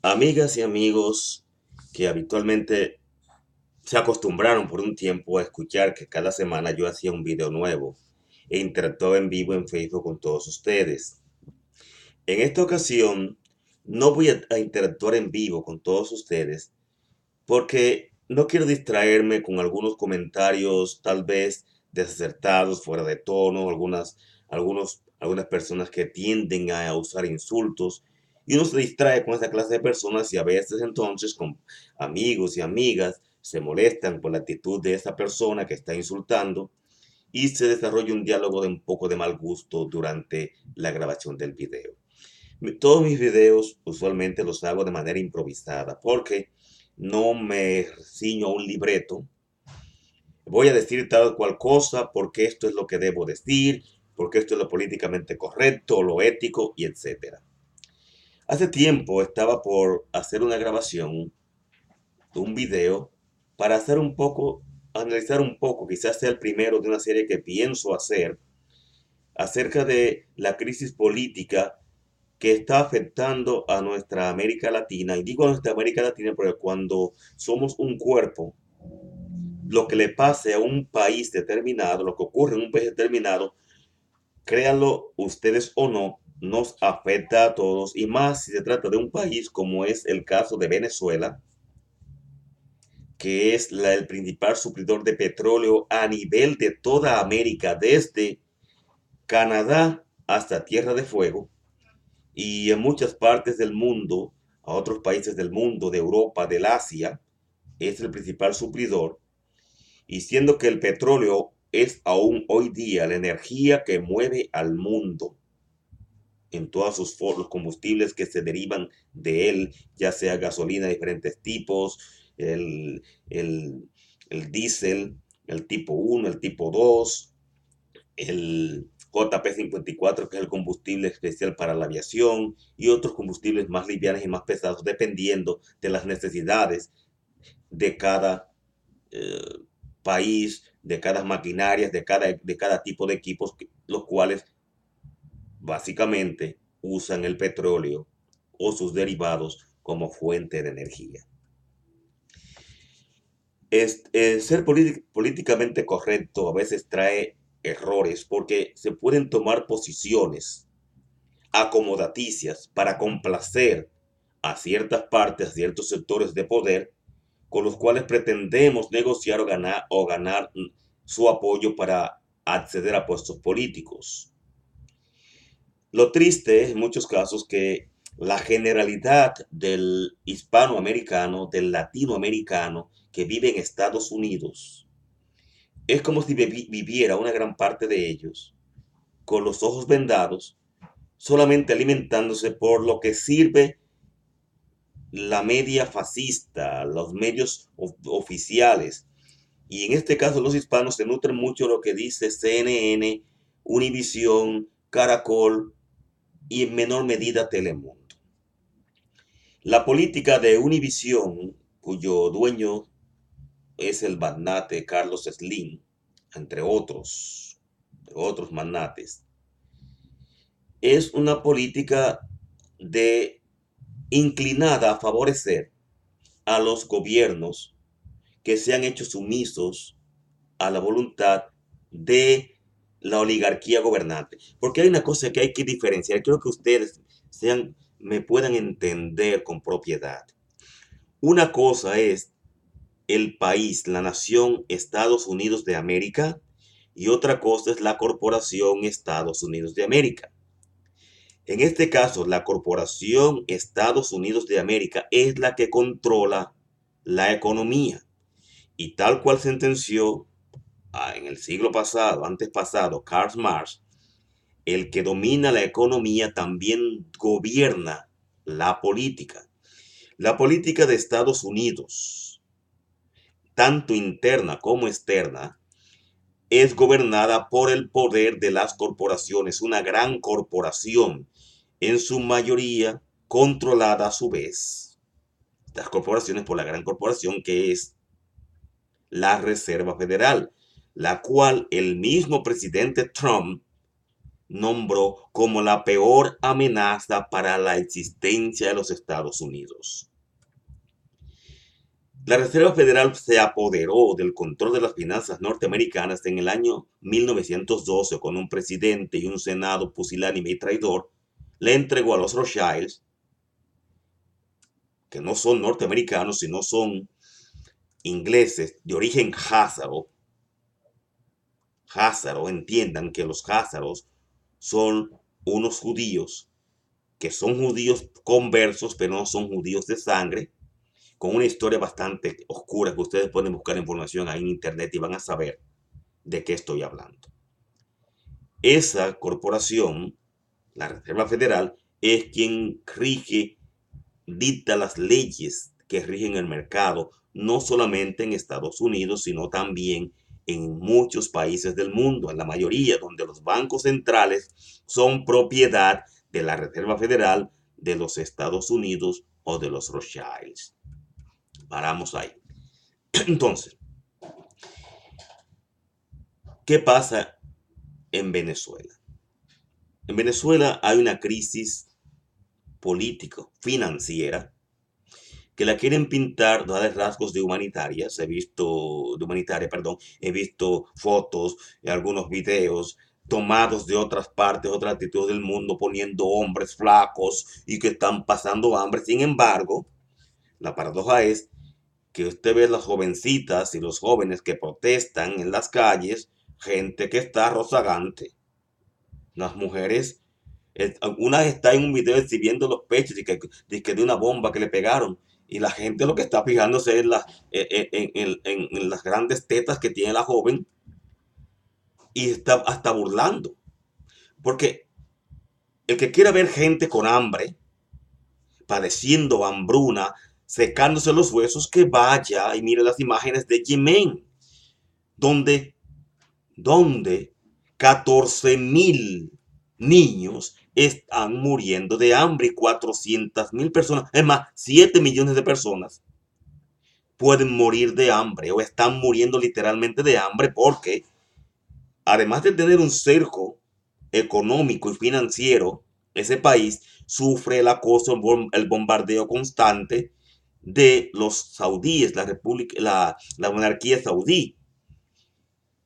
Amigas y amigos que habitualmente se acostumbraron por un tiempo a escuchar que cada semana yo hacía un video nuevo e interactuaba en vivo en Facebook con todos ustedes. En esta ocasión no voy a interactuar en vivo con todos ustedes porque no quiero distraerme con algunos comentarios tal vez desacertados, fuera de tono, algunas personas que tienden a usar insultos y uno se distrae con esa clase de personas y a veces entonces con amigos y amigas se molestan por la actitud de esa persona que está insultando y se desarrolla un diálogo de un poco de mal gusto durante la grabación del video. Todos mis videos usualmente los hago de manera improvisada porque no me ciño a un libreto. Voy a decir tal cual cosa porque esto es lo que debo decir, porque esto es lo políticamente correcto, lo ético y etcétera. Hace tiempo estaba por hacer una grabación de un video para hacer un poco, analizar un poco, quizás sea el primero de una serie que pienso hacer acerca de la crisis política que está afectando a nuestra América Latina. Y digo a nuestra América Latina porque cuando somos un cuerpo, lo que le pase a un país determinado, lo que ocurre en un país determinado, créanlo ustedes o no, nos afecta a todos y más si se trata de un país como es el caso de Venezuela, que es el principal suplidor de petróleo a nivel de toda América, desde Canadá hasta Tierra de Fuego, y en muchas partes del mundo, a otros países del mundo, de Europa, del Asia, es el principal suplidor, y siendo que el petróleo es aún hoy día la energía que mueve al mundo en todas sus formas, los combustibles que se derivan de él, ya sea gasolina de diferentes tipos, el, el, el diésel, el tipo uno, el tipo 2, el JP 54, que es el combustible especial para la aviación, y otros combustibles más livianos y más pesados, dependiendo de las necesidades de cada eh, país, de cada maquinaria, de cada tipo de equipos, los cuales básicamente usan el petróleo o sus derivados como fuente de energía. Ser políticamente correcto a veces trae errores porque se pueden tomar posiciones acomodaticias para complacer a ciertas partes, a ciertos sectores de poder con los cuales pretendemos negociar o ganar su apoyo para acceder a puestos políticos. Lo triste es en muchos casos que la generalidad del hispanoamericano, del latinoamericano que vive en Estados Unidos, es como si viviera una gran parte de ellos con los ojos vendados, solamente alimentándose por lo que sirve la media fascista, los medios oficiales. Y en este caso los hispanos se nutren mucho de lo que dice CNN, Univisión, Caracol y en menor medida Telemundo. La política de Univisión, cuyo dueño es el magnate Carlos Slim, entre otros magnates, es una política de inclinada a favorecer a los gobiernos que se han hecho sumisos a la voluntad de la oligarquía gobernante. Porque hay una cosa que hay que diferenciar, quiero que ustedes me puedan entender con propiedad. Una cosa es el país, la nación Estados Unidos de América, y otra cosa es la corporación Estados Unidos de América. En este caso, la corporación Estados Unidos de América es la que controla la economía. Y tal cual sentenció en el siglo pasado, antes pasado, Karl Marx, el que domina la economía también gobierna la política. La política de Estados Unidos, tanto interna como externa, es gobernada por el poder de las corporaciones, una gran corporación, en su mayoría controlada a su vez, las corporaciones por la gran corporación que es la Reserva Federal, la cual el mismo presidente Trump nombró como la peor amenaza para la existencia de los Estados Unidos. La Reserva Federal se apoderó del control de las finanzas norteamericanas en el año 1912 con un presidente y un senado pusilánime y traidor. Le entregó a los Rothschilds, que no son norteamericanos, sino son ingleses de origen házaro. Entiendan que los házaros son unos judíos que son judíos conversos, pero no son judíos de sangre, con una historia bastante oscura que ustedes pueden buscar información ahí en internet y van a saber de qué estoy hablando. Esa corporación, la Reserva Federal, es quien rige, dicta las leyes que rigen el mercado, no solamente en Estados Unidos, sino también en muchos países del mundo, en la mayoría, donde los bancos centrales son propiedad de la Reserva Federal de los Estados Unidos o de los Rothschilds. Paramos ahí. Entonces, ¿qué pasa en Venezuela? En Venezuela hay una crisis político financiera que la quieren pintar de rasgos de humanitarias. He visto fotos y algunos videos tomados de otras partes, otras latitudes del mundo, poniendo hombres flacos y que están pasando hambre. Sin embargo, la paradoja es que usted ve las jovencitas y los jóvenes que protestan en las calles, gente que está rozagante. Las mujeres, una está en un video exhibiendo los pechos y que de una bomba que le pegaron. Y la gente lo que está fijándose es en las grandes tetas que tiene la joven y está hasta burlando. Porque el que quiera ver gente con hambre, padeciendo hambruna, secándose los huesos, que vaya y mire las imágenes de Yemen, donde, donde 14.000 niños están muriendo de hambre y 400.000 personas, es más, 7 millones de personas pueden morir de hambre o están muriendo literalmente de hambre porque, además de tener un cerco económico y financiero, ese país sufre el acoso, el bombardeo constante de los saudíes, la monarquía saudí,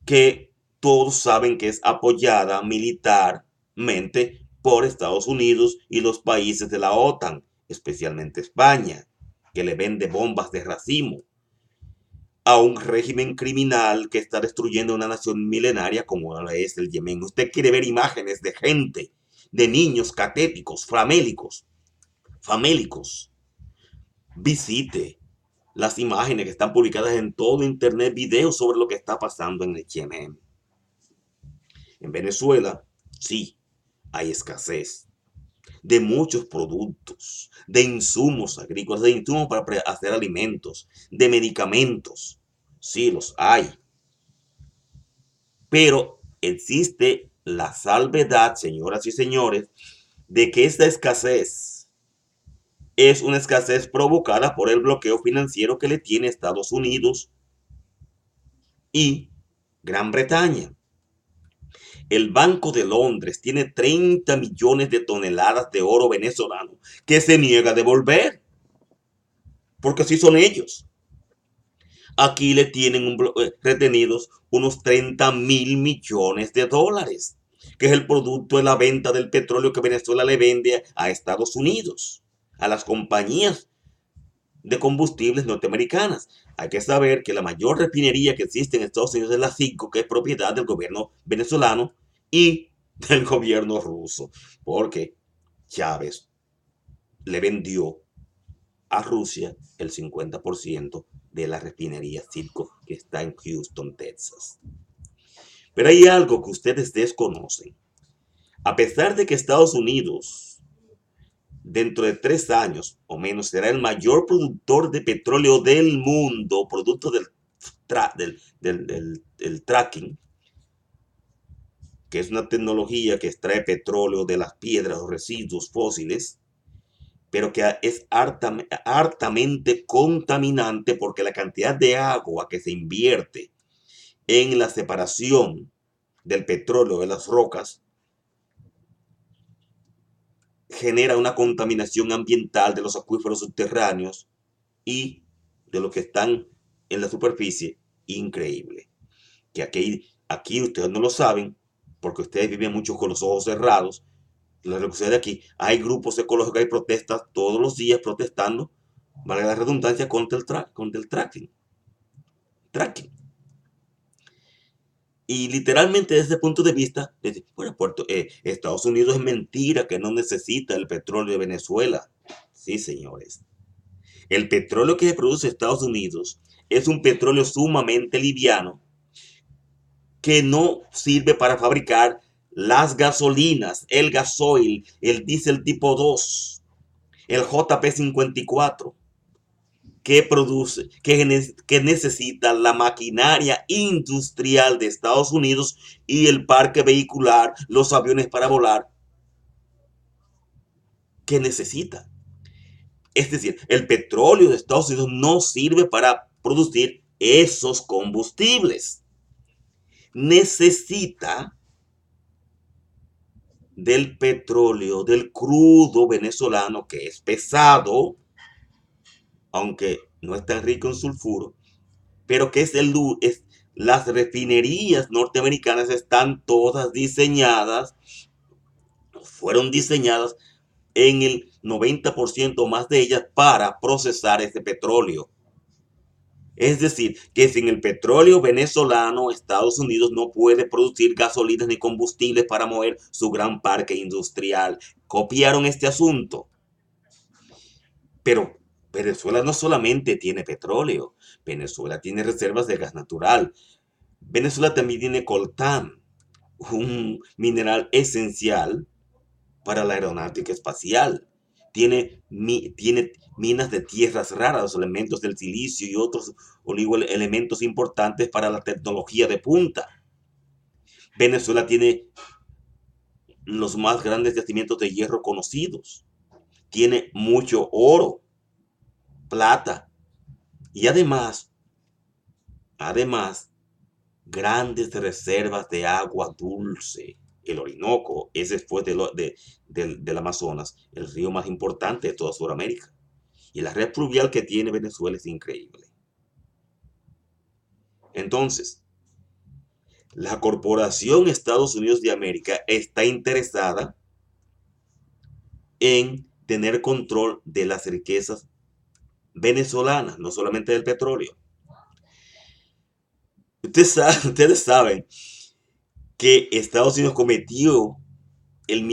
que todos saben que es apoyada militarmente por Estados Unidos y los países de la OTAN, especialmente España, que le vende bombas de racimo a un régimen criminal que está destruyendo una nación milenaria como es el Yemen. Usted quiere ver imágenes de gente, de niños catéticos, famélicos. Visite las imágenes que están publicadas en todo internet, videos sobre lo que está pasando en el Yemen. En Venezuela, sí, hay escasez de muchos productos, de insumos agrícolas, de insumos para hacer alimentos, de medicamentos. Sí, los hay. Pero existe la salvedad, señoras y señores, de que esta escasez es una escasez provocada por el bloqueo financiero que le tiene Estados Unidos y Gran Bretaña. El Banco de Londres tiene 30 millones de toneladas de oro venezolano que se niega a devolver, porque así son ellos. Aquí le tienen retenidos unos 30.000 millones de dólares, que es el producto de la venta del petróleo que Venezuela le vende a Estados Unidos, a las compañías de combustibles norteamericanas. Hay que saber que la mayor refinería que existe en Estados Unidos es la Citgo, que es propiedad del gobierno venezolano y del gobierno ruso, porque Chávez le vendió a Rusia el 50% de la refinería Citgo que está en Houston, Texas. Pero hay algo que ustedes desconocen. A pesar de que Estados Unidos, dentro de 3 años o menos, será el mayor productor de petróleo del mundo, producto del tracking, que es una tecnología que extrae petróleo de las piedras o residuos fósiles, pero que es hartamente contaminante porque la cantidad de agua que se invierte en la separación del petróleo de las rocas genera una contaminación ambiental de los acuíferos subterráneos y de los que están en la superficie increíble. Que aquí ustedes no lo saben, porque ustedes viven mucho con los ojos cerrados. Lo que sucede aquí, hay grupos ecológicos, hay protestas todos los días protestando, valga la redundancia, contra el tracking. Y literalmente desde ese punto de vista, bueno, Estados Unidos es mentira que no necesita el petróleo de Venezuela. Sí, señores. El petróleo que produce Estados Unidos es un petróleo sumamente liviano que no sirve para fabricar las gasolinas, el gasoil, el diésel tipo 2, el JP 54 que produce, que necesita la maquinaria industrial de Estados Unidos y el parque vehicular, los aviones para volar, que necesita. Es decir, el petróleo de Estados Unidos no sirve para producir esos combustibles. Necesita del petróleo, del crudo venezolano, que es pesado, aunque no es tan rico en sulfuro, pero que las refinerías norteamericanas están todas diseñadas, fueron diseñadas en el 90% más de ellas para procesar ese petróleo. Es decir, que sin el petróleo venezolano, Estados Unidos no puede producir gasolinas ni combustibles para mover su gran parque industrial. Copiaron este asunto. Pero Venezuela no solamente tiene petróleo, Venezuela tiene reservas de gas natural. Venezuela también tiene coltán, un mineral esencial para la aeronáutica espacial. Tiene minas de tierras raras, los elementos del silicio y otros elementos importantes para la tecnología de punta. Venezuela tiene los más grandes yacimientos de hierro conocidos. Tiene mucho oro, plata y además, grandes reservas de agua dulce. El Orinoco es después del Amazonas el río más importante de toda Sudamérica. Y la red fluvial que tiene Venezuela es increíble. Entonces, la Corporación Estados Unidos de América está interesada en tener control de las riquezas venezolanas, no solamente del petróleo. Ustedes saben que Estados Unidos cometió el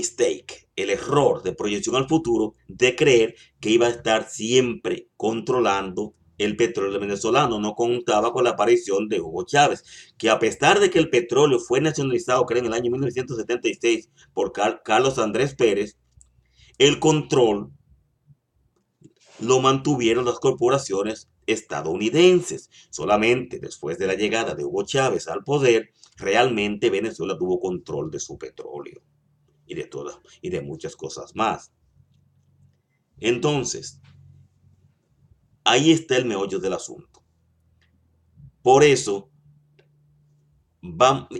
error de proyección al futuro de creer que iba a estar siempre controlando el petróleo venezolano. No contaba con la aparición de Hugo Chávez, que a pesar de que el petróleo fue nacionalizado, creo, en el año 1976 por Carlos Andrés Pérez, el control lo mantuvieron las corporaciones estadounidenses. Solamente después de la llegada de Hugo Chávez al poder, realmente Venezuela tuvo control de su petróleo y de muchas cosas más. Entonces, ahí está el meollo del asunto. Por eso,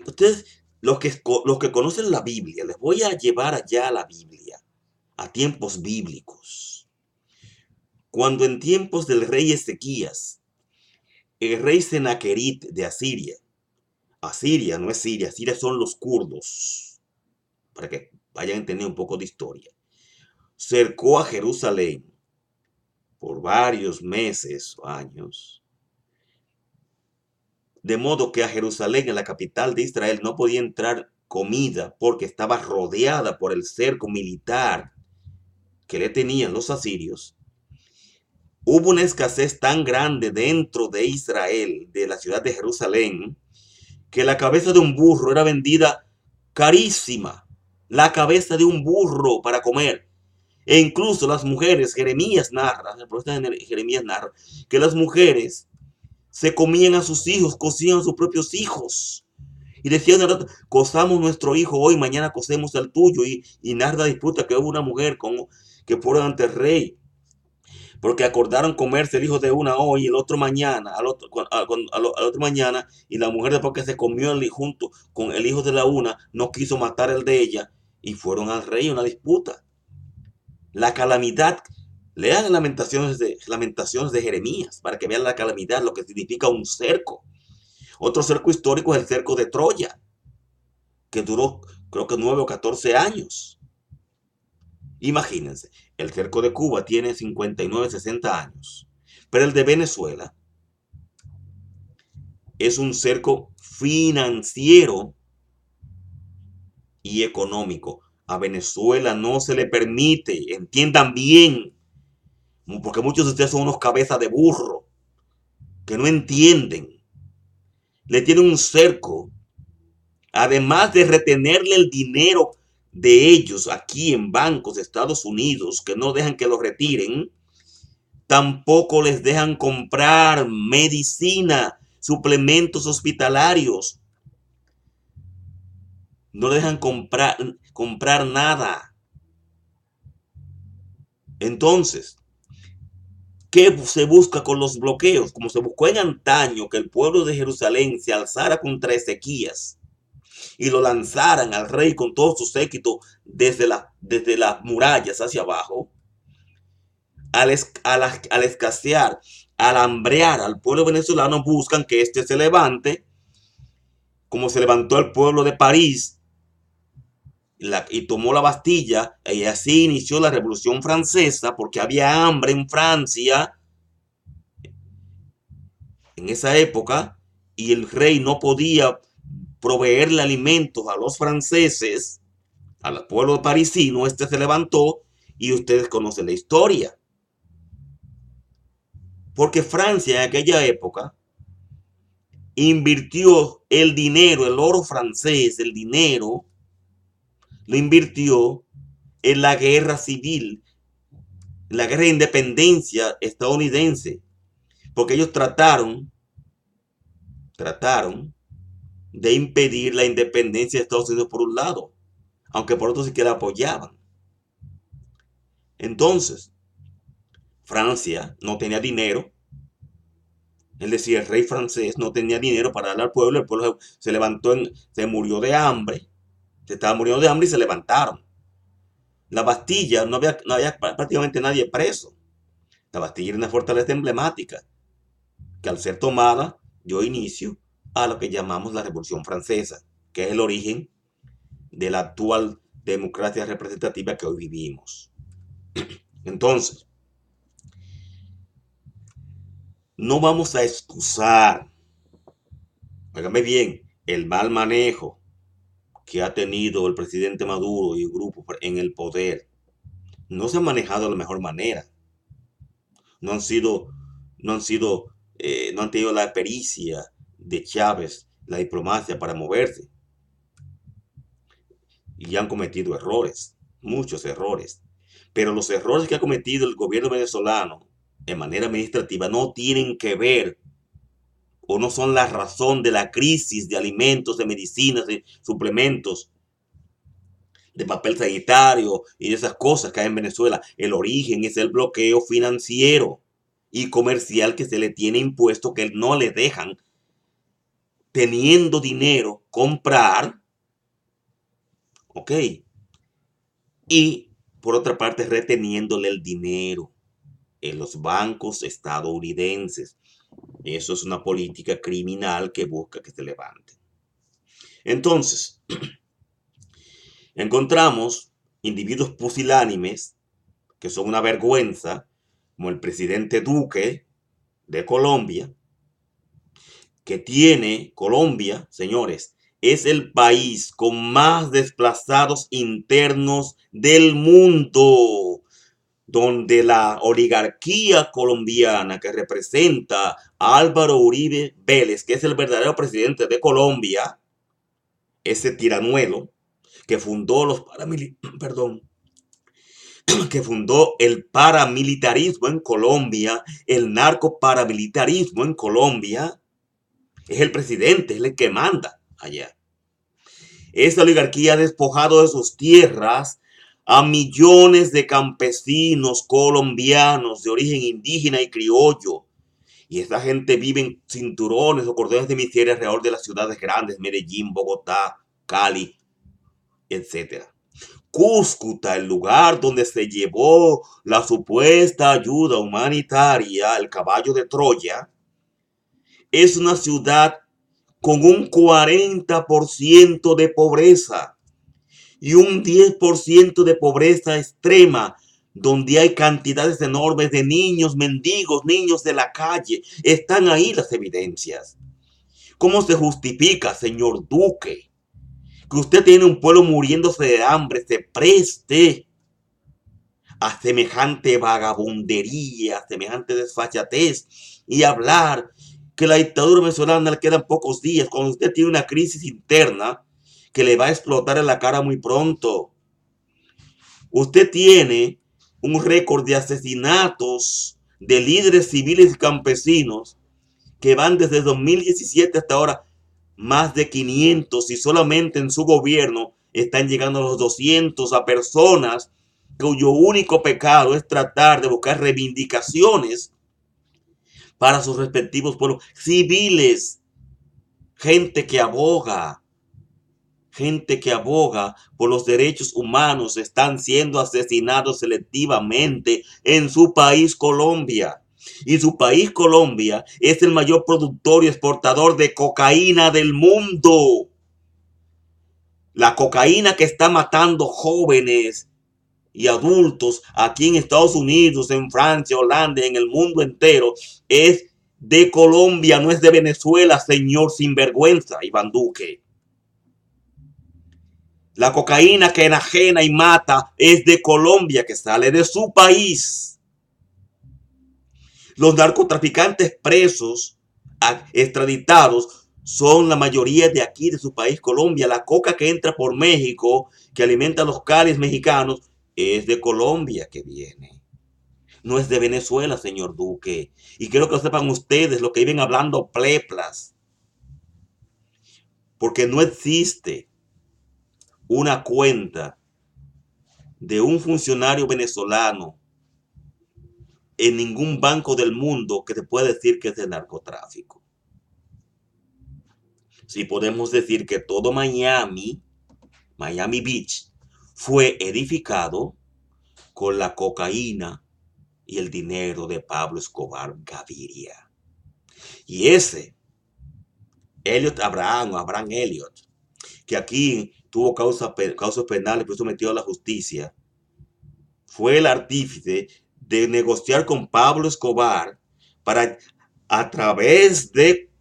ustedes, los que conocen la Biblia, les voy a llevar allá a la Biblia, a tiempos bíblicos. Cuando en tiempos del rey Ezequías, el rey Senaquerib de Asiria no es Siria, Siria son los kurdos, para que vayan a entender un poco de historia, cercó a Jerusalén por varios meses o años, de modo que a Jerusalén, en la capital de Israel, no podía entrar comida porque estaba rodeada por el cerco militar que le tenían los asirios. Hubo una escasez tan grande dentro de Israel, de la ciudad de Jerusalén, que la cabeza de un burro era vendida carísima. La cabeza de un burro para comer. E incluso las mujeres, el profeta Jeremías narra, que las mujeres se comían a sus hijos, cocían a sus propios hijos. Y decían, cosamos nuestro hijo hoy, mañana cosemos el tuyo. Y narra disputa que hubo una mujer que fueron ante el rey, porque acordaron comerse el hijo de una hoy y el otro mañana, al otro mañana, y la mujer, después que se comió junto con el hijo de la una, no quiso matar el de ella, y fueron al rey a una disputa. La calamidad, lean Lamentaciones de Jeremías para que vean la calamidad, lo que significa un cerco. Otro cerco histórico es el cerco de Troya, que duró creo que 9 o 14 años. Imagínense, el cerco de Cuba tiene 59, 60 años, pero el de Venezuela es un cerco financiero y económico. A Venezuela no se le permite, entiendan bien, porque muchos de ustedes son unos cabezas de burro que no entienden. Le tienen un cerco, además de retenerle el dinero de ellos aquí en bancos de Estados Unidos, que no dejan que lo retiren, tampoco les dejan comprar medicina, suplementos hospitalarios. No dejan comprar nada. Entonces, ¿qué se busca con los bloqueos? Como se buscó en antaño que el pueblo de Jerusalén se alzara contra Ezequías y lo lanzaran al rey con todo su séquito desde las murallas hacia abajo, al escasear, al hambrear al pueblo venezolano, buscan que éste se levante, como se levantó el pueblo de París y tomó la Bastilla, y así inició la Revolución Francesa, porque había hambre en Francia en esa época y el rey no podía proveerle alimentos a los franceses, al pueblo parisino. Este se levantó y ustedes conocen la historia. Porque Francia en aquella época invirtió el dinero, el oro francés, el dinero, lo invirtió en la guerra civil, en la guerra de independencia estadounidense, porque ellos trataron de impedir la independencia de Estados Unidos por un lado, aunque por otro sí que la apoyaban. Entonces, Francia no tenía dinero, es decir, el rey francés no tenía dinero para darle al pueblo, el pueblo se levantó, se murió de hambre, se estaba muriendo de hambre y se levantaron. La Bastilla, no había prácticamente nadie preso. La Bastilla era una fortaleza emblemática que al ser tomada dio inicio a lo que llamamos la Revolución Francesa, que es el origen de la actual democracia representativa que hoy vivimos. Entonces, no vamos a excusar, óigame bien, el mal manejo que ha tenido el presidente Maduro y el grupo en el poder. No se ha manejado de la mejor manera. No han sido, no han sido, no han tenido la pericia de Chávez, la diplomacia para moverse. Y han cometido errores, muchos errores. Pero los errores que ha cometido el gobierno venezolano de manera administrativa no tienen que ver o no son la razón de la crisis de alimentos, de medicinas, de suplementos, de papel sanitario y de esas cosas que hay en Venezuela. El origen es el bloqueo financiero y comercial que se le tiene impuesto, que no le dejan, teniendo dinero, comprar, ¿ok? Y por otra parte reteniéndole el dinero en los bancos estadounidenses. Eso es una política criminal que busca que se levante. Entonces, encontramos individuos pusilánimes que son una vergüenza, como el presidente Duque de Colombia, que tiene Colombia, señores, es el país con más desplazados internos del mundo, donde la oligarquía colombiana que representa a Álvaro Uribe Vélez, que es el verdadero presidente de Colombia, ese tiranuelo que fundó perdón, que fundó el paramilitarismo en Colombia, el narcoparamilitarismo en Colombia, es el presidente, es el que manda allá. Esta oligarquía ha despojado de sus tierras a millones de campesinos colombianos de origen indígena y criollo. Y esta gente vive en cinturones o cordones de miseria alrededor de las ciudades grandes, Medellín, Bogotá, Cali, etcétera. Cúscuta, el lugar donde se llevó la supuesta ayuda humanitaria, el caballo de Troya, es una ciudad con un 40% de pobreza y un 10% de pobreza extrema, donde hay cantidades enormes de niños mendigos, niños de la calle. Están ahí las evidencias. ¿Cómo se justifica, señor Duque, que usted tiene un pueblo muriéndose de hambre, se preste a semejante vagabundería, a semejante desfachatez y hablar que la dictadura venezolana le quedan pocos días cuando usted tiene una crisis interna que le va a explotar en la cara muy pronto? Usted tiene un récord de asesinatos de líderes civiles y campesinos que van desde 2017 hasta ahora más de 500, y solamente en su gobierno están llegando a los 200, a personas cuyo único pecado es tratar de buscar reivindicaciones para sus respectivos pueblos civiles. Gente que aboga por los derechos humanos están siendo asesinados selectivamente en su país, Colombia. Y su país, Colombia, es el mayor productor y exportador de cocaína del mundo. La cocaína que está matando jóvenes y adultos aquí en Estados Unidos, en Francia, Holanda, en el mundo entero, es de Colombia, no es de Venezuela, señor sinvergüenza Iván Duque. La cocaína que enajena y mata es de Colombia, que sale de su país. Los narcotraficantes presos, extraditados, son la mayoría de aquí, de su país, Colombia. La coca que entra por México, que alimenta a los cáliz mexicanos, es de Colombia que viene. No es de Venezuela, señor Duque. Y quiero que lo sepan ustedes, los que viven hablando pleplas. Porque no existe una cuenta de un funcionario venezolano en ningún banco del mundo que te pueda decir que es de narcotráfico. Si podemos decir que todo Miami Beach, fue edificado con la cocaína y el dinero de Pablo Escobar Gaviria. Y ese Abraham Elliot, que aquí tuvo causas penales, fue sometido a la justicia, fue el artífice de negociar con Pablo Escobar para, a través de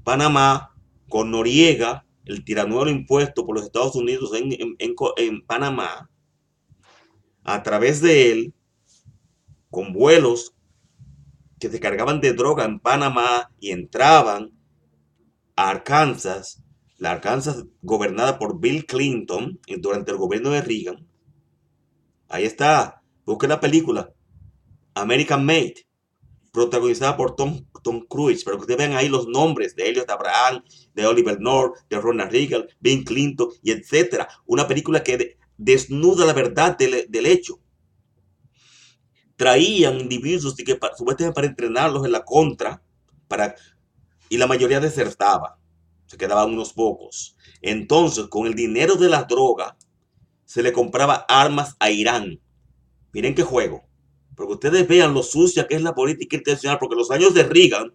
Panamá, con Noriega, el tiranuelo impuesto por los Estados Unidos en Panamá, a través de él, con vuelos que se cargaban de droga en Panamá y entraban a Arkansas, la Arkansas gobernada por Bill Clinton durante el gobierno de Reagan. Ahí está, busquen la película American Made, protagonizada por Tom Cruise, pero que ustedes vean ahí los nombres de Elliot Abraham, de Oliver North, de Ronald Reagan, Bill Clinton, y etcétera. Una película que desnuda la verdad del hecho. Traían individuos que supuestamente para entrenarlos en la contra, y la mayoría desertaba, se quedaban unos pocos. Entonces, con el dinero de la droga, se le compraba armas a Irán. Miren qué juego. Porque ustedes vean lo sucia que es la política internacional, porque los años de Reagan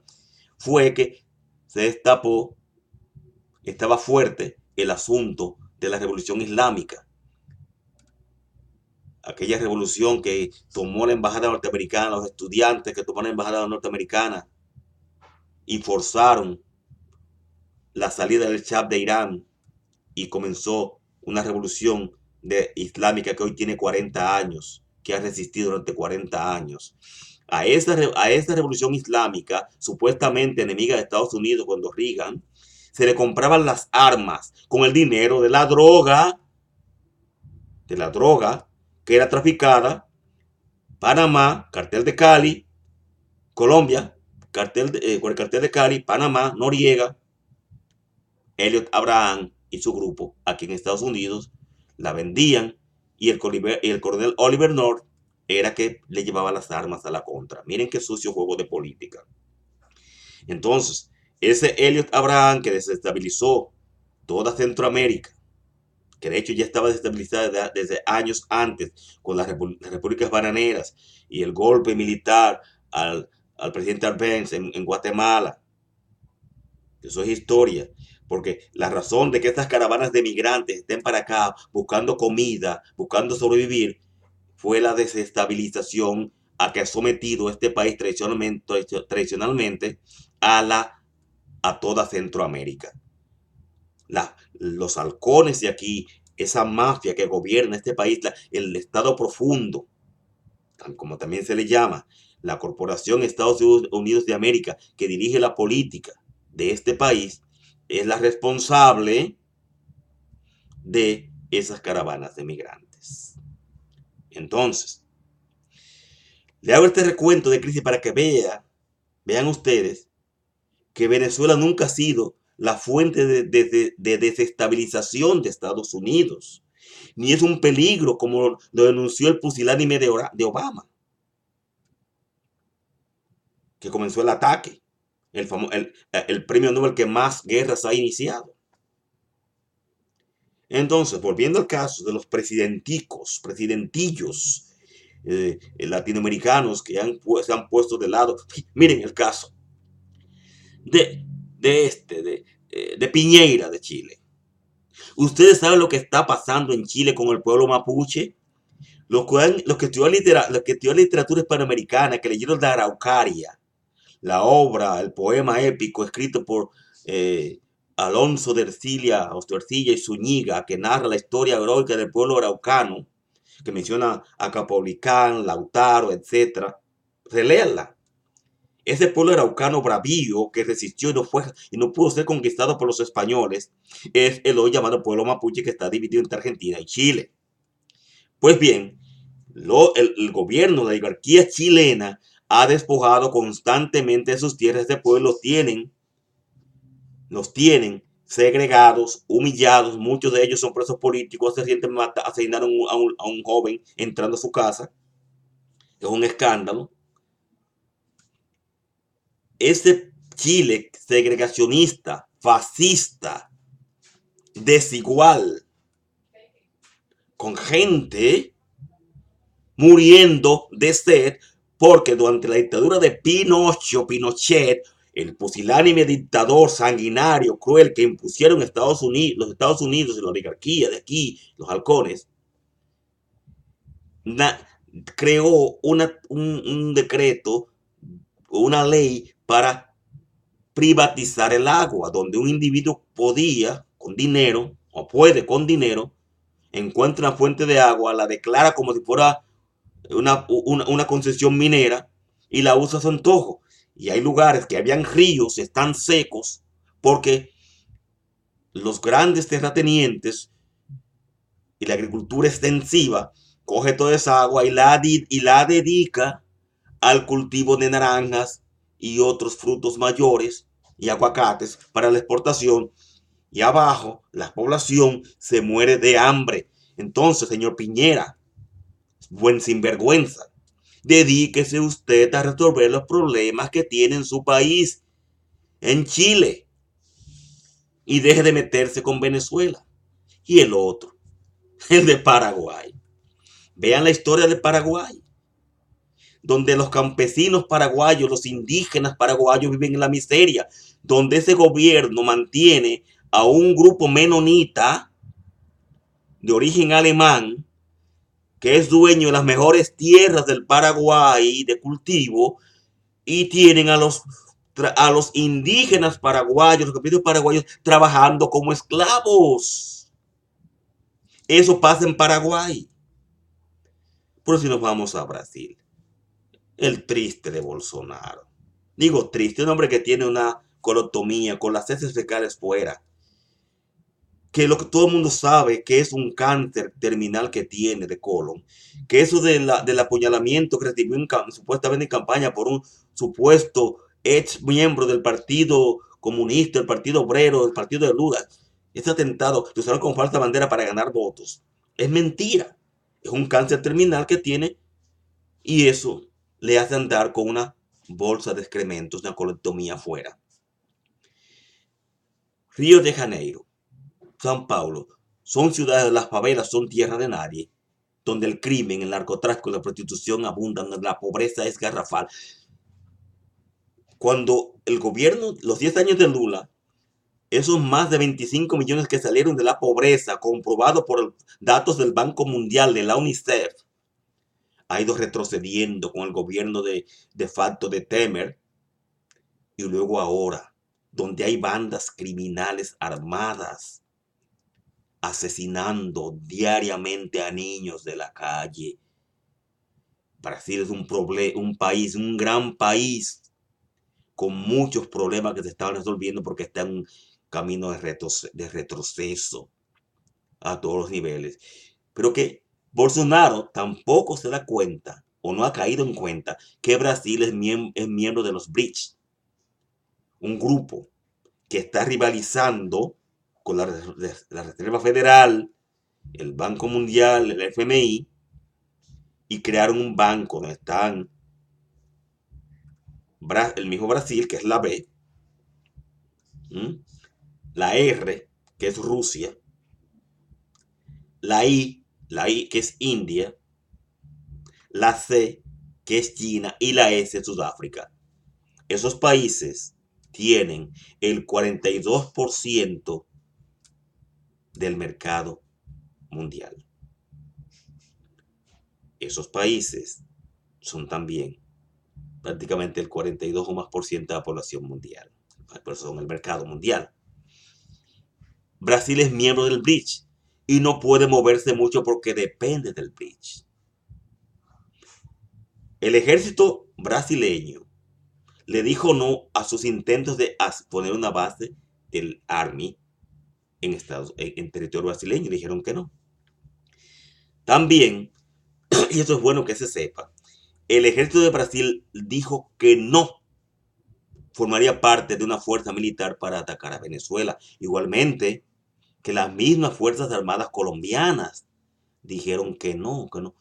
fue que se destapó, estaba fuerte el asunto de la revolución islámica. Aquella revolución que tomó la embajada norteamericana, los estudiantes que tomaron la embajada norteamericana y forzaron la salida del Shah de Irán, y comenzó una revolución islámica que hoy tiene 40 años, que ha resistido durante 40 años. A esta revolución islámica, supuestamente enemiga de Estados Unidos cuando Reagan, se le compraban las armas con el dinero de la droga que era traficada. Panamá, cartel de Cali, Colombia, con el cartel de Cali, Panamá, Noriega, Elliot Abraham y su grupo aquí en Estados Unidos la vendían, y el coronel Oliver North era que le llevaba las armas a la contra. Miren qué sucio juego de política. Entonces, ese Elliot Abraham que desestabilizó toda Centroamérica, que de hecho ya estaba desestabilizada desde años antes, con las repúblicas bananeras y el golpe militar al presidente Arbenz en Guatemala. Eso es historia, porque la razón de que estas caravanas de migrantes estén para acá buscando comida, buscando sobrevivir, fue la desestabilización a que ha sometido este país tradicionalmente a toda Centroamérica. Los halcones de aquí, esa mafia que gobierna este país, el Estado profundo, como también se le llama, la Corporación Estados Unidos de América, que dirige la política de este país, es la responsable de esas caravanas de migrantes. Entonces, le hago este recuento de crisis para que vean ustedes que Venezuela nunca ha sido la fuente de desestabilización de Estados Unidos, ni es un peligro como lo denunció el pusilánime de Obama, que comenzó el ataque, el premio Nobel que más guerras ha iniciado. Entonces, volviendo al caso de los presidentillos latinoamericanos que se han puesto de lado, miren el caso de, de Piñera de Chile. ¿Ustedes saben lo que está pasando en Chile con el pueblo mapuche? Los que estudiaron literatura hispanoamericana, que leyeron la Araucaria, la obra, el poema épico escrito por Alonso de Ercilla y Zúñiga, que narra la historia heroica del pueblo araucano, que menciona a Capaulicán, Lautaro, etc. Reléanla. Ese pueblo araucano bravío que resistió y no pudo ser conquistado por los españoles es el hoy llamado pueblo mapuche, que está dividido entre Argentina y Chile. Pues bien, el gobierno, la oligarquía chilena ha despojado constantemente de sus tierras. Este pueblo los tienen segregados, humillados. Muchos de ellos son presos políticos. Recientemente asesinaron a un joven entrando a su casa. Es un escándalo. Ese Chile segregacionista, fascista, desigual, con gente muriendo de sed, porque durante la dictadura de Pinochet, el pusilánime dictador sanguinario, cruel, que impusieron los Estados Unidos y la oligarquía de aquí, los halcones, creó un decreto, una ley para privatizar el agua, donde un individuo podía, con dinero, o puede con dinero, encuentra una fuente de agua, la declara como si fuera una concesión minera y la usa a su antojo. Y hay lugares que habían ríos, están secos, porque los grandes terratenientes y la agricultura extensiva coge toda esa agua y la dedica al cultivo de naranjas y otros frutos mayores y aguacates para la exportación, y abajo la población se muere de hambre. Entonces, señor Piñera, buen sinvergüenza, dedíquese usted a resolver los problemas que tiene en su país, en Chile, y deje de meterse con Venezuela. Y el otro, el de Paraguay. Vean la historia de Paraguay, donde los campesinos paraguayos, los indígenas paraguayos viven en la miseria, donde ese gobierno mantiene a un grupo menonita de origen alemán, que es dueño de las mejores tierras del Paraguay de cultivo, y tienen a los indígenas paraguayos, los campesinos paraguayos, trabajando como esclavos. Eso pasa en Paraguay. Pero si nos vamos a Brasil, el triste de Bolsonaro. Digo triste, un hombre que tiene una colotomía con las heces fecales fuera, que lo que todo el mundo sabe que es un cáncer terminal que tiene de colon, que eso del apuñalamiento que recibió supuestamente en campaña por un supuesto ex miembro del Partido Comunista, el Partido Obrero, el Partido de Lula, este atentado que usaron con falsa bandera para ganar votos, es mentira. Es un cáncer terminal que tiene, y eso le hace andar con una bolsa de excrementos, una colectomía afuera. Río de Janeiro, São Paulo, son ciudades, las favelas son tierra de nadie, donde el crimen, el narcotráfico y la prostitución abundan, donde la pobreza es garrafal. Cuando el gobierno, los 10 años de Lula, esos más de 25 millones que salieron de la pobreza, comprobado por datos del Banco Mundial, de la UNICEF, ha ido retrocediendo con el gobierno de facto de Temer, y luego ahora, donde hay bandas criminales armadas asesinando diariamente a niños de la calle. Brasil es un país, un gran país, con muchos problemas que se estaban resolviendo porque está en un camino de retroceso a todos los niveles. Pero que Bolsonaro tampoco se da cuenta o no ha caído en cuenta que Brasil es miembro de los BRICS, un grupo que está rivalizando con la Reserva Federal, el Banco Mundial, el FMI, y crearon un banco donde están el mismo Brasil, que es la B, la R, que es Rusia, la I, que es India, la C, que es China, y la S, Sudáfrica. Esos países tienen el 42% del mercado mundial. Esos países son también prácticamente el 42 o más por ciento de la población mundial. Por eso son el mercado mundial. Brasil es miembro del BRICS y no puede moverse mucho porque depende del BRICS. El ejército brasileño le dijo no a sus intentos de poner una base del Army en territorio brasileño. Le dijeron que no. También, y eso es bueno que se sepa, el ejército de Brasil dijo que no formaría parte de una fuerza militar para atacar a Venezuela. Igualmente, que las mismas Fuerzas Armadas colombianas dijeron que no, que no.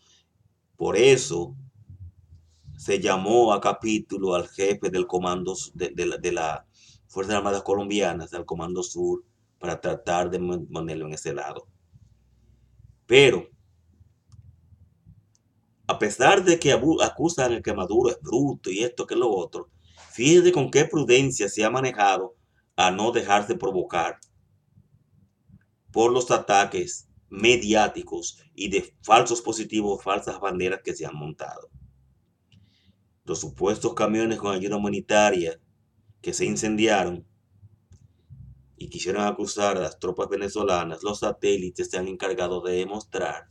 Por eso se llamó a capítulo al jefe del comando de la Fuerzas Armadas colombianas, al Comando Sur, para tratar de ponerlo en ese lado. Pero, a pesar de que acusan a que Maduro es bruto y esto que lo otro, fíjese con qué prudencia se ha manejado a no dejarse provocar por los ataques mediáticos y de falsos positivos, falsas banderas que se han montado. Los supuestos camiones con ayuda humanitaria que se incendiaron y quisieron acusar a las tropas venezolanas, los satélites se han encargado de demostrar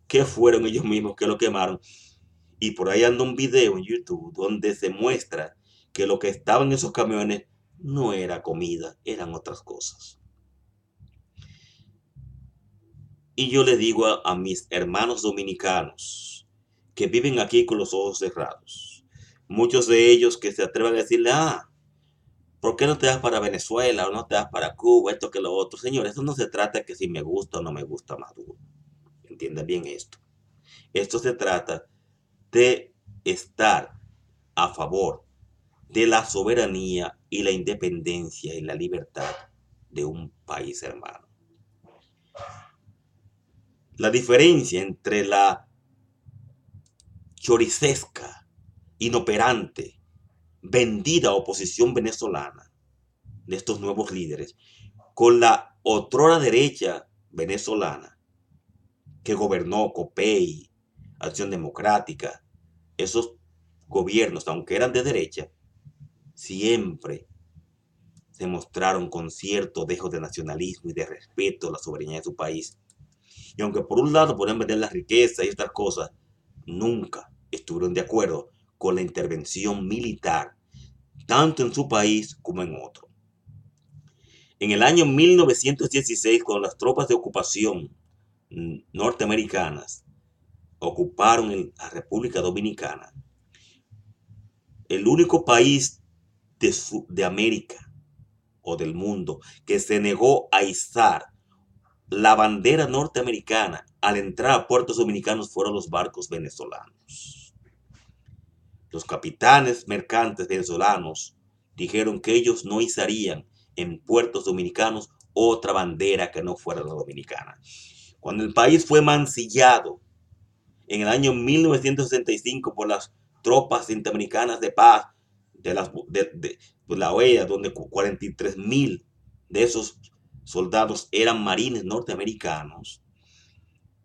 que fueron ellos mismos que lo quemaron. Y por ahí anda un video en YouTube donde se muestra que lo que estaba en esos camiones no era comida, eran otras cosas. Y yo le digo a mis hermanos dominicanos que viven aquí con los ojos cerrados, muchos de ellos que se atrevan a decirle, ¿por qué no te das para Venezuela o no te das para Cuba, esto que lo otro? Señor, eso no se trata de que si me gusta o no me gusta Maduro. Entiendan bien esto. Esto se trata de estar a favor de la soberanía y la independencia y la libertad de un país hermano. La diferencia entre la choricesca, inoperante, vendida oposición venezolana de estos nuevos líderes con la otrora derecha venezolana que gobernó COPEI, Acción Democrática, esos gobiernos, aunque eran de derecha, siempre se mostraron con cierto dejo de nacionalismo y de respeto a la soberanía de su país. Y aunque por un lado podían vender la riqueza y estas cosas, nunca estuvieron de acuerdo con la intervención militar, tanto en su país como en otro. En el año 1916, cuando las tropas de ocupación norteamericanas ocuparon la República Dominicana, el único país de América o del mundo que se negó a izar la bandera norteamericana al entrar a puertos dominicanos fueron los barcos venezolanos. Los capitanes mercantes venezolanos dijeron que ellos no izarían en puertos dominicanos otra bandera que no fuera la dominicana. Cuando el país fue mancillado en el año 1965 por las tropas interamericanas de paz de la OEA, donde 43,000 de esos soldados eran marines norteamericanos,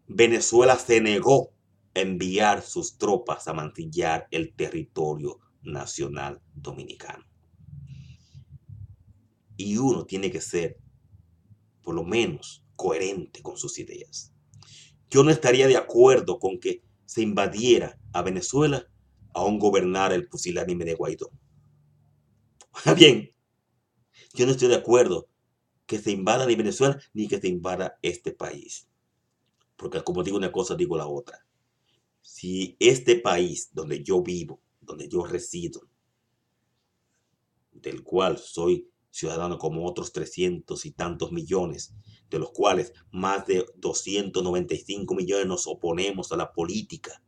Venezuela se negó a enviar sus tropas a mancillar el territorio nacional dominicano. Y uno tiene que ser, por lo menos, coherente con sus ideas. Yo no estaría de acuerdo con que se invadiera a Venezuela aún gobernara el pusilánime de Guaidó. Bien, yo no estoy de acuerdo que se invada ni Venezuela ni que se invada este país. Porque como digo una cosa, digo la otra. Si este país donde yo vivo, donde yo resido, del cual soy ciudadano como otros 300 y tantos millones, de los cuales más de 295 millones nos oponemos a la política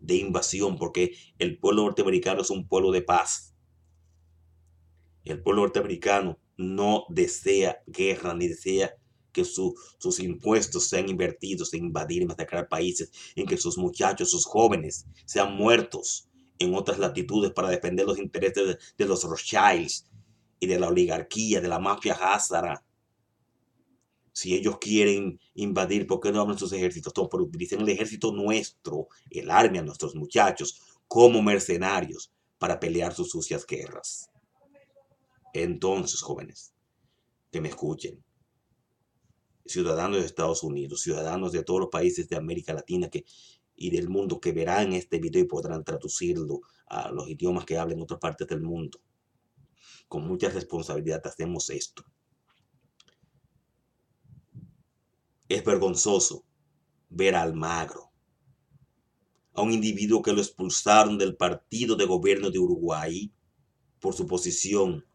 de invasión, porque el pueblo norteamericano es un pueblo de paz. El pueblo norteamericano no desea guerra ni desea que sus impuestos sean invertidos en invadir y masacrar países, en que sus muchachos, sus jóvenes sean muertos en otras latitudes para defender los intereses de los Rothschilds y de la oligarquía, de la mafia házara. Si ellos quieren invadir, ¿por qué no abren sus ejércitos? Todo por utilizar el ejército nuestro, el army a nuestros muchachos, como mercenarios para pelear sus sucias guerras. Entonces, jóvenes, que me escuchen, ciudadanos de Estados Unidos, ciudadanos de todos los países de América Latina y del mundo que verán este video y podrán traducirlo a los idiomas que hablen en otras partes del mundo. Con mucha responsabilidad hacemos esto. Es vergonzoso ver a Almagro, a un individuo que lo expulsaron del partido de gobierno de Uruguay por su posición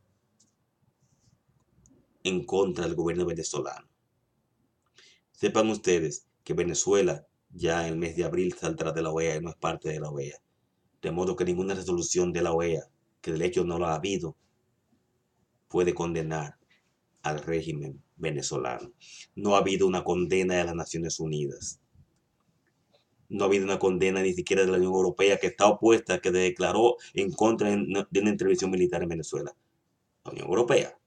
en contra del gobierno venezolano. Sepan ustedes que Venezuela ya en el mes de abril saldrá de la OEA y no es parte de la OEA. De modo que ninguna resolución de la OEA, que de hecho no lo ha habido, puede condenar al régimen venezolano. No ha habido una condena de las Naciones Unidas. No ha habido una condena ni siquiera de la Unión Europea, que está opuesta, que declaró en contra de una intervención militar en Venezuela. La Unión Europea.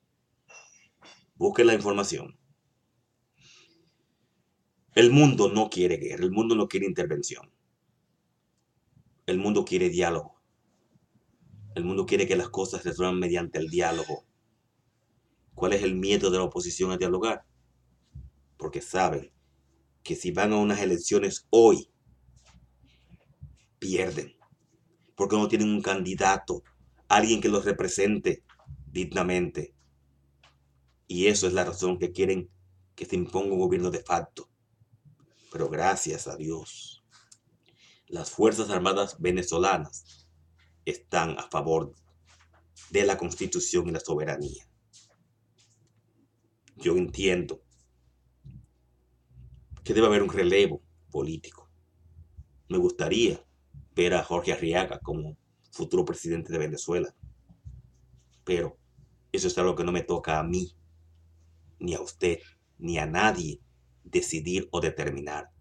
Busquen la información. El mundo no quiere guerra, el mundo no quiere intervención. El mundo quiere diálogo. El mundo quiere que las cosas se resuelvan mediante el diálogo. ¿Cuál es el miedo de la oposición a dialogar? Porque saben que si van a unas elecciones hoy, pierden. Porque no tienen un candidato, alguien que los represente dignamente. Y eso es la razón que quieren que se imponga un gobierno de facto. Pero gracias a Dios, las Fuerzas Armadas venezolanas están a favor de la Constitución y la soberanía. Yo entiendo que debe haber un relevo político. Me gustaría ver a Jorge Arriaga como futuro presidente de Venezuela. Pero eso es algo que no me toca a mí, ni a usted, ni a nadie decidir o determinar.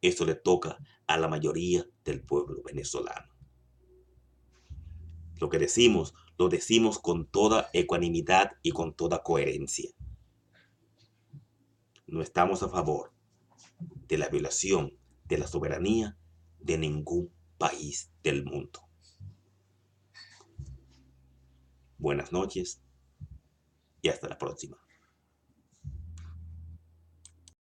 Eso le toca a la mayoría del pueblo venezolano. Lo que decimos, lo decimos con toda ecuanimidad y con toda coherencia. No estamos a favor de la violación de la soberanía de ningún país del mundo. Buenas noches y hasta la próxima.